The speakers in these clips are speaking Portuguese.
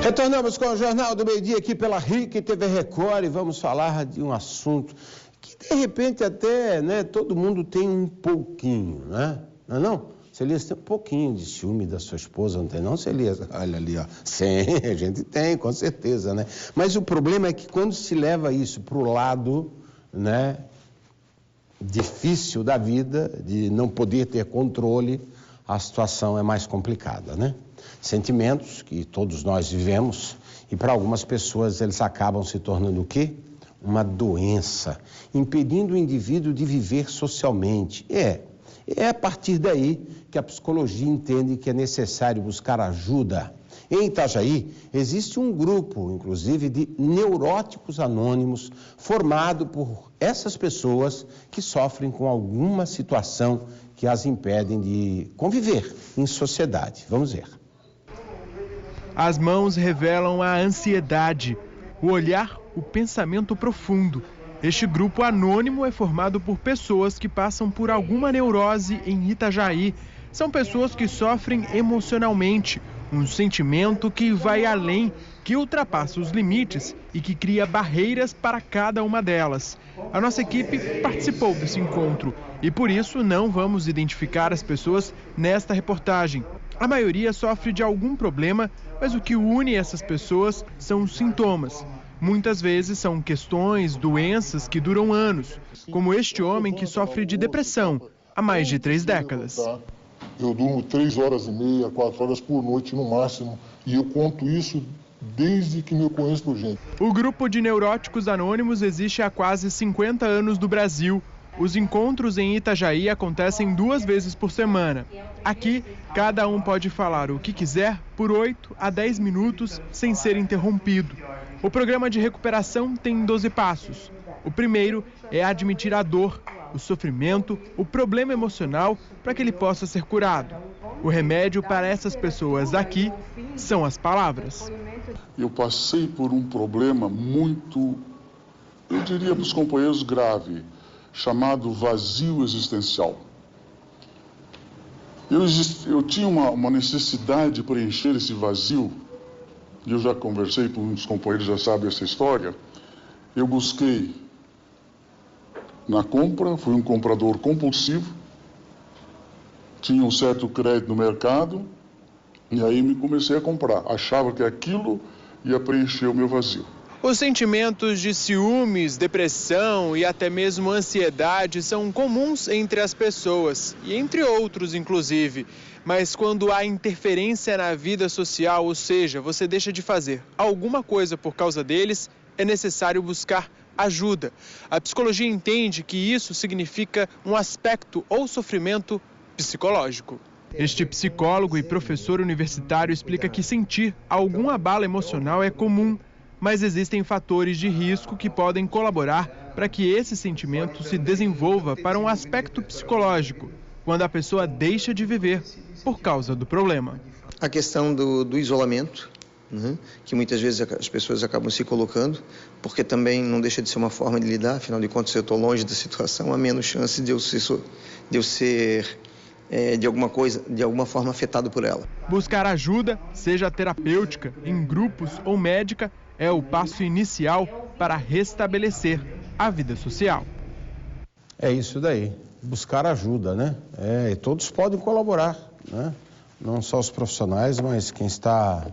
Retornamos com o Jornal do Meio-Dia aqui pela RIC TV Record e vamos falar de um assunto que de repente até, né, todo mundo tem um pouquinho, né? Não? Celias tem um pouquinho de ciúme da sua esposa, não tem não, Celias? Olha ali, ó. Sim, a gente tem, com certeza, né? Mas o problema é que quando se leva isso para o lado, né, difícil da vida, de não poder ter controle, a situação é mais complicada, né? Sentimentos que todos nós vivemos e para algumas pessoas eles acabam se tornando o quê? Uma doença, impedindo o indivíduo de viver socialmente. É a partir daí que a psicologia entende que é necessário buscar ajuda. Em Itajaí, existe um grupo, inclusive, de neuróticos anônimos, formado por essas pessoas que sofrem com alguma situação que as impedem de conviver em sociedade. Vamos ver. As mãos revelam a ansiedade, o olhar, o pensamento profundo. Este grupo anônimo é formado por pessoas que passam por alguma neurose em Itajaí. São pessoas que sofrem emocionalmente, um sentimento que vai além, que ultrapassa os limites e que cria barreiras para cada uma delas. A nossa equipe participou desse encontro e por isso não vamos identificar as pessoas nesta reportagem. A maioria sofre de algum problema, mas o que une essas pessoas são os sintomas. Muitas vezes são questões, doenças que duram anos, como este homem que sofre de depressão há mais de 3 décadas. Eu durmo 3 horas e meia, 4 horas por noite no máximo, e eu conto isso desde que me conheço por gente. O grupo de neuróticos anônimos existe há quase 50 anos no Brasil. Os encontros em Itajaí acontecem 2 vezes por semana. Aqui, cada um pode falar o que quiser por 8 a 10 minutos sem ser interrompido. O programa de recuperação tem 12 passos. O primeiro é admitir a dor, o sofrimento, o problema emocional para que ele possa ser curado. O remédio para essas pessoas aqui são as palavras. Eu passei por um problema muito, eu diria para os companheiros, grave, chamado vazio existencial. Eu tinha uma necessidade de preencher esse vazio, e eu já conversei com uns companheiros, já sabem essa história. Eu busquei na compra, fui um comprador compulsivo, tinha um certo crédito no mercado, e aí me comecei a comprar. Achava que aquilo ia preencher o meu vazio. Os sentimentos de ciúmes, depressão e até mesmo ansiedade são comuns entre as pessoas, e entre outros inclusive. Mas quando há interferência na vida social, ou seja, você deixa de fazer alguma coisa por causa deles, é necessário buscar ajuda. A psicologia entende que isso significa um aspecto ou sofrimento psicológico. Este psicólogo e professor universitário explica que sentir algum abalo emocional é comum, mas existem fatores de risco que podem colaborar para que esse sentimento se desenvolva para um aspecto psicológico, quando a pessoa deixa de viver por causa do problema. A questão do isolamento, né, que muitas vezes as pessoas acabam se colocando, porque também não deixa de ser uma forma de lidar, afinal de contas, se eu estou longe da situação, há menos chance de eu ser de alguma forma afetado por ela. Buscar ajuda, seja terapêutica, em grupos ou médica, é o passo inicial para restabelecer a vida social. É isso daí, buscar ajuda, né? E todos podem colaborar, né? Não só os profissionais, mas quem está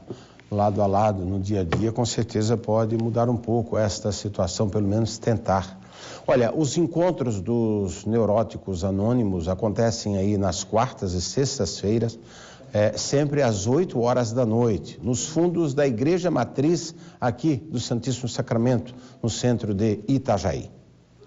lado a lado no dia a dia, com certeza pode mudar um pouco esta situação, pelo menos tentar. Olha, os encontros dos neuróticos anônimos acontecem aí nas quartas e sextas-feiras, sempre às 8 horas da noite, nos fundos da Igreja Matriz aqui do Santíssimo Sacramento, no centro de Itajaí.